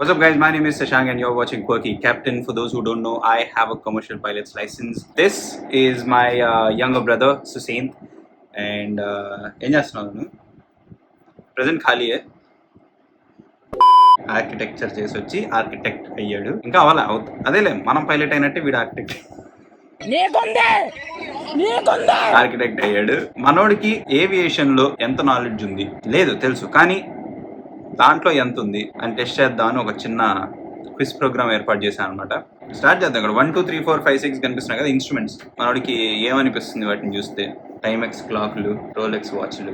What's up, guys? My name is Sashank, and you're watching Quirky Captain. For those who don't know, I have a commercial pilot's license. This is my younger brother, Susaint, and ఏం చేస్తున్నాను present ఖాళీయే architecture చేసి వచ్చి architect అయ్యాడు. ఇంకా అవ్వాలా అదేలే మనం పైలట్ అయినట్టే వీడు ఆర్కిటెక్ట్ ఆర్కిటెక్ట్ అయ్యాడు. మనోడికి ఏవియేషన్ లో ఎంత నాలెడ్జ్ ఉంది లేదు తెలుసు, కానీ దాంట్లో ఎంత ఉంది అని టెస్ట్ చేద్దామని ఒక చిన్న క్విజ్ ప్రోగ్రామ్ ఏర్పాటు చేశాను అనమాట. స్టార్ట్ చేద్దాం. ఇక్కడ 1 2 3 4 5 6 కనిపిస్తున్నాయి కదా ఇన్స్ట్రుమెంట్స్. మనోడికి ఏమనిపిస్తుంది వాటిని చూస్తే? టైమెక్స్ క్లాక్లు, రోలెక్స్ వాచ్లు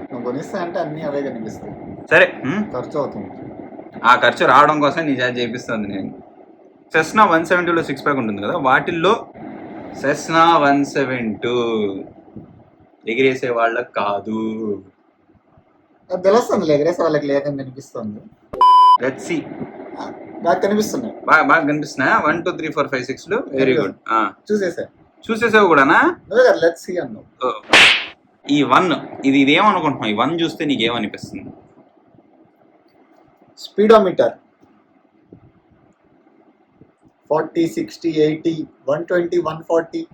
అంటే అన్ని అవే కనిపిస్తాయి. సరే, ఖర్చు అవుతుంది. ఆ ఖర్చు రావడం కోసం నిజాలు చేపిస్తుంది నేను. సెస్నా 172లో 6 ప్యాక్ ఉంటుంది కదా, వాటిల్లో సెస్నా 172 ఎగిరేసే వాళ్ళకి కాదు. తెలుస్తుంది, ఎగరేసే వాళ్ళకి లేదని కనిపిస్తుంది. Let's see. బాగా కనిపిస్తున్నాయి, బాగా కనిపిస్తున్నాయా? 1 2 3 4 5 6 వెరీ గుడ్. చూసేసావు కూడానా? లెట్స్ సీ అన్నావు. ఈ 1 ఇది ఏమనుకుంటున్నావు? ఈ 1 చూస్తే నీకేమనిపిస్తుంది? స్పీడోమీటర్ 40 60 80 120 140.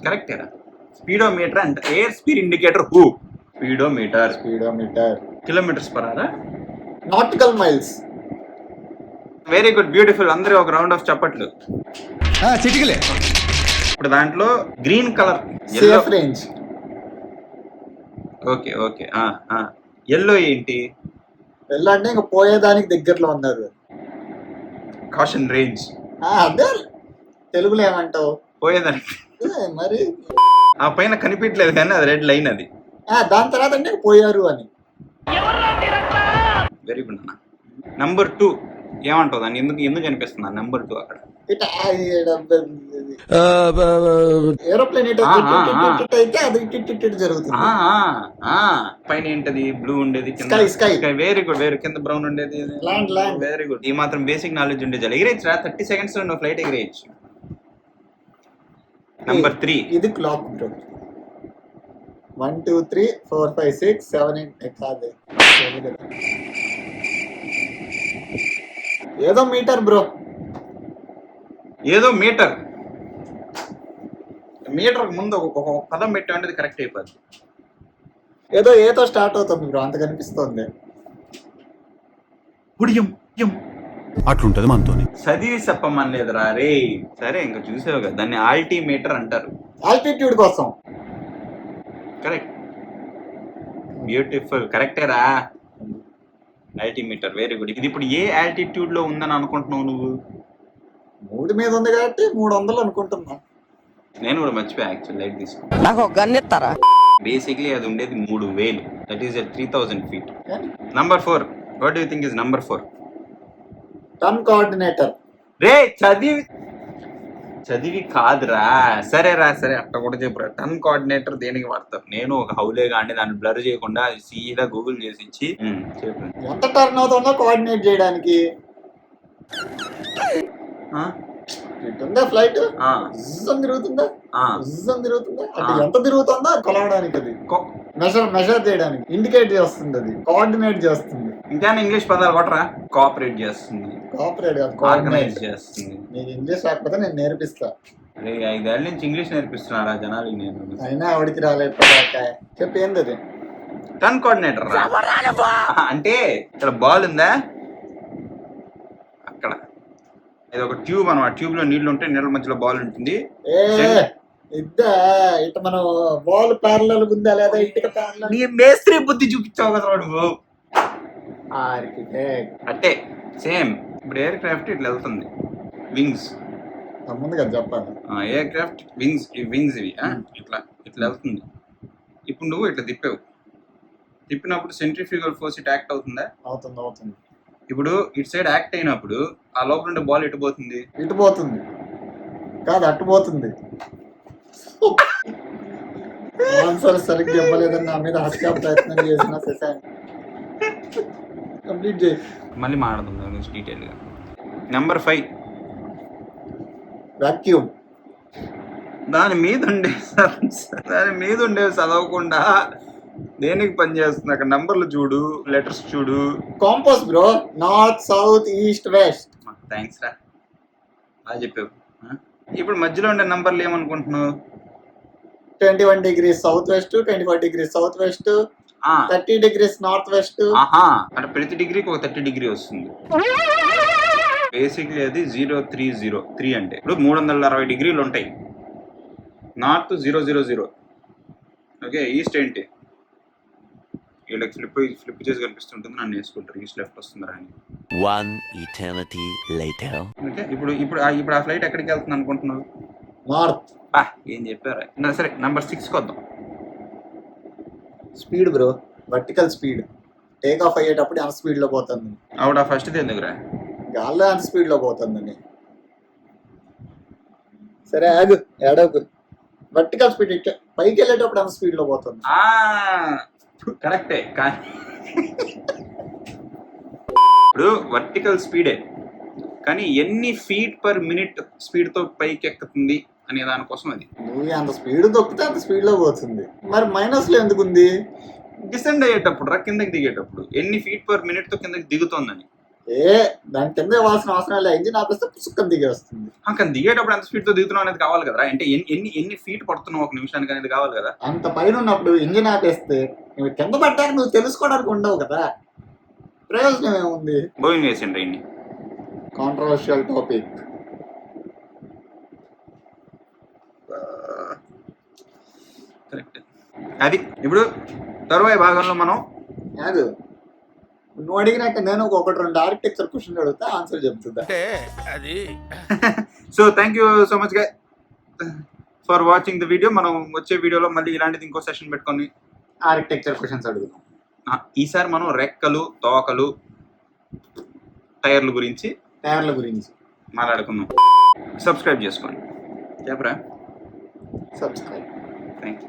కరెక్టేరా. స్పీడోమీటర్ అంటే air speed indicator. Speedometer kilometres per hour, nautical miles. Very good, beautiful. అందరూ ఒక రౌండ్ ఆఫ్ చప్పట్లు. ఇప్పుడు దాంట్లో green colour safe range. Okay. Yellow ఏంటి? ఎల్లో అంటే ఇంకా పోయేదానికి దగ్గరలో ఉన్నారు. Caution range. అదే తెలుగులో ఏమంటావు? పోయేదానికి. మరి ఆ పైన కనిపించలేదు కానీ అది రెడ్ లైన్. అది దాని తర్వాత అంటే పోయారు అని. వెరీ గుడ్ అన్న. నంబర్ 2 ఏమంటావు? దాన్ని ఎందుకు అనిపిస్తుంది నంబర్ 2 అక్కడ? ఏరోప్లేన్ అయితే అది జరుగుతుంది. పైన ఏంటది? బ్లూ ఉండేది, స్కై. Very good. కింద బ్రౌన్ ఉండేది ల్యాండ్. Very good. ఈ మాత్రం బేసిక్ నాలెడ్జ్ ఉండే చాలు. ఎగిరేయచ్చు 30 seconds లో ఫ్లైట్ ఎగిరేయచ్చు. నంబర్ 3 ఇది క్లాక్ బ్రో. 1 2 3 4 5 6 7 8 కాదు, ఏదో మీటర్ బ్రో. ఏదో మీటర్ ముందు ఒక పదం పెట్టేది కరెక్ట్ అయిపోద్ది. ఏదో ఏతో స్టార్ట్ అవుతుంది బ్రో, అంత కనిపిస్తుంది. అట్లుంటది మనతో. చదివి చెప్పమనలేదురా రే. సరే, ఇంకా చూసావు కదా, దాన్ని ఆల్టిమీటర్ అంటారు. ఆల్టిట్యూడ్ కోసం. కరెక్ట్, బ్యూటిఫుల్, కరెక్టేరా. Altimeter, very good. ఇది ఇప్పుడు ఏ ఆల్టిట్యూడ్ లో ఉందని అనుకుంటున్నావు నువ్వు? 3 మీద ఉంది కాబట్టి 300 అనుకుంటున్నా. నేను కూడా మర్చిపోయా యాక్చువల్. లైట్ తీసుకో. నాకు ఒక గన్ ఇస్తారా? బేసిక్లీ అది ఉండేది 3000. That is at 3000 feet. Number 4. What do you think is number 4? Turn coordinator. రే చదివి కాదురా. సరే అట్లా కూడా చెప్పురా. టర్న్ కోఆర్డినేటర్ దేనికి వాడతారు? నేను ఒక హౌలే కానీ దాన్ని బ్లర్ చేయకుండా సీదా గూగుల్ చేసి ఇచ్చి చెప్పు. ఎంత టర్న్ అవుతుందో కోఆర్డినేట్ చేయడానికి. ఇటుందా ఫ్లైట్ తిరుగుతుందా అంటే ఎంత తిరుగుతుందో కొలవడానికి. అది మెజర్ చేయడానికి, ఇండికేట్ చేస్తుంది. అది కోఆర్డినేట్ చేస్తుంది. ఇంకా ఇంగ్లీష్ పదాలు కొట్టరా. కోఆపరేట్ చేస్తుంది. ఆర్గనైజ్ చేస్తుంది. నీకు ఇంగ్లీష్ రాకపోతే నేను నేర్పిస్తా. 5 ఏళ్ళ నుంచి ఇంగ్లీష్ నేర్పిస్తున్నారా జనాలకి? నేను అయినా ఆవిడికి రాలేదు. చెప్పి ఏంది అది? టర్న్ కోఆర్డినేటర్ రా. అంటే ఇక్కడ బాల్ ఉందా, అక్కడ ఇది ఒక ట్యూబ్ అన్నమాట. ట్యూబ్ లో నీళ్లు ఉంటాయి, నీళ్ళ మధ్యలో బాల్ ఉంటుంది. ఇట మనం బాల్ ప్యారలల్ ఉందా లేదా? ఇటుక నీ మేస్త్రి బుద్ధి చూపించావు కదా నువ్వు. ఆర్కిటెక్ట్ అంటే సేమ్. ఇప్పుడు ఎయిర్ క్రాఫ్ట్ ఇట్లా వెళ్తుంది, వింగ్స్ ముందు కదా చెప్పాలి. ఎయిర్ క్రాఫ్ట్ వింగ్స్ ఇవి ఇట్లా వెళ్తుంది. ఇప్పుడు నువ్వు ఇట్లా తిప్పినప్పుడు సెంట్రిఫ్యూగల్ ఫోర్స్ ఇటు యాక్ట్ అవుతుందా? అవుతుంది. ఇప్పుడు ఇటు సైడ్ యాక్ట్ అయినప్పుడు ఆ లోపల ఉండే బాల్ ఇటు పోతుంది కాదు, అటు పోతుంది. ఆన్సర్ సరిగ్గా ఇవ్వలేదని నా మీద హత్యా ప్రయత్నం చేసిన శశాంక్. కంప్లీట్ చేయి. మళ్ళీ మాట్లాడుతుంది దాని గురించి డీటెయిల్గా. Number 5 vacuum. దాని మీద ఉండే చదవకుండా దేనికి పని చేస్తుంది అక్కడ నంబర్లు చూడు, లెటర్స్ చూడు. Campos bro, north south east west. Thanks రా, బాగా చెప్పావు. ఇప్పుడు మధ్యలో ఉండే నంబర్లు ఏమనుకుంటున్నావు? 21 degrees south west, 24 degrees south west, 30 degrees north west. అంటే ప్రతి డిగ్రీకి ఒక 30 డిగ్రీ వస్తుంది. బేసిక్లీ అది 0303 అంటే ఇప్పుడు 360 డిగ్రీలు ఉంటాయి. నార్త్ 000. ఓకే, ఈస్ట్ ఏంటి? వీళ్ళకి ఫ్లిప్ చేసి కనిపిస్తుంటుంది, నన్ను వేసుకుంటారు ఈస్ట్ లెఫ్ట్ వస్తుందిరా అని. One eternity later. ఓకే, ఇప్పుడు ఆ ఫ్లైట్ ఎక్కడికి వెళ్తుంది అనుకుంటున్నావు? నార్త్. ఏం చెప్పారా? సరే, నెంబర్ 6కి వద్దాం. Speed bro, vertical speed. Take off అయ్యేటప్పుడు ఎంత స్పీడ్ లో పోతుంది? ఆవిడ ఫస్ట్ ఎందుకురా? గాల్లో ఎంత స్పీడ్ లో పోతుందని. సరే ఆగు, ఏడవకు. వర్టికల్ స్పీడ్ పైకి వెళ్ళేటప్పుడు ఎంత స్పీడ్ లో పోతుంది? కరెక్టే, కానీ ఇప్పుడు వర్టికల్ స్పీడే, కానీ ఎన్ని ఫీట్ పర్ మినిట్ స్పీడ్ తో పైకి ఎక్కుతుంది అనే దానికోసం అది. నువ్వు అంత స్పీడ్ దొక్కితే అంత స్పీడ్ లో పోతుంది. మరి మైనస్ లో ఎందుకు ఉంది? డిసెండ్ అయ్యేటప్పుడు కిందకి దిగేటప్పుడు ఎన్ని ఫీట్ పర్ మినిట్ తో కిందకి దిగుతోందని. దాని కింద ఇవ్వాల్సిన అవసరం లేదు, ఇంజిన్ ఆపేస్తే పుసుక్కని దిగి వస్తుంది. కానీ దిగేటప్పుడు ఎంత స్పీడ్ తో దిగుతున్నావు అనేది కావాలి కదా. అంటే ఎన్ని ఫీట్ పడుతున్నావు ఒక నిమిషానికి అనేది కావాలి కదా. అంత పైన ఉన్నప్పుడు ఇంజిన్ ఆపేస్తే నువ్వు కింద పడ్డాక నువ్వు తెలుసుకోవడానికి ఉండవు కదా, ప్రయోజనం ఏముంది? బోయింగ్ వేసిండ్రు ఇన్ని. Controversial topic. కరెక్ట్. అది ఇప్పుడు తరువాయి భాగంలో మనం కాదు, నువ్వు అడిగినాక నేను ఒకటి 2 ఆర్కిటెక్చర్ క్వశ్చన్ అడిగితే ఆన్సర్ చెప్తుందా? So thank you so much గా ఫర్ వాచింగ్ ద వీడియో. మనం వచ్చే వీడియోలో మళ్ళీ ఇలాంటిది ఇంకో సెషన్ పెట్టుకొని ఆర్కిటెక్చర్ క్వశ్చన్స్ అడుగుదాం. ఈసారి మనం రెక్కలు, తోకలు, టైర్ల గురించి మాట్లాడుకుందాం. సబ్స్క్రైబ్ చేసుకోండి. చెప్పరా? సబ్స్క్రైబ్. Thank you.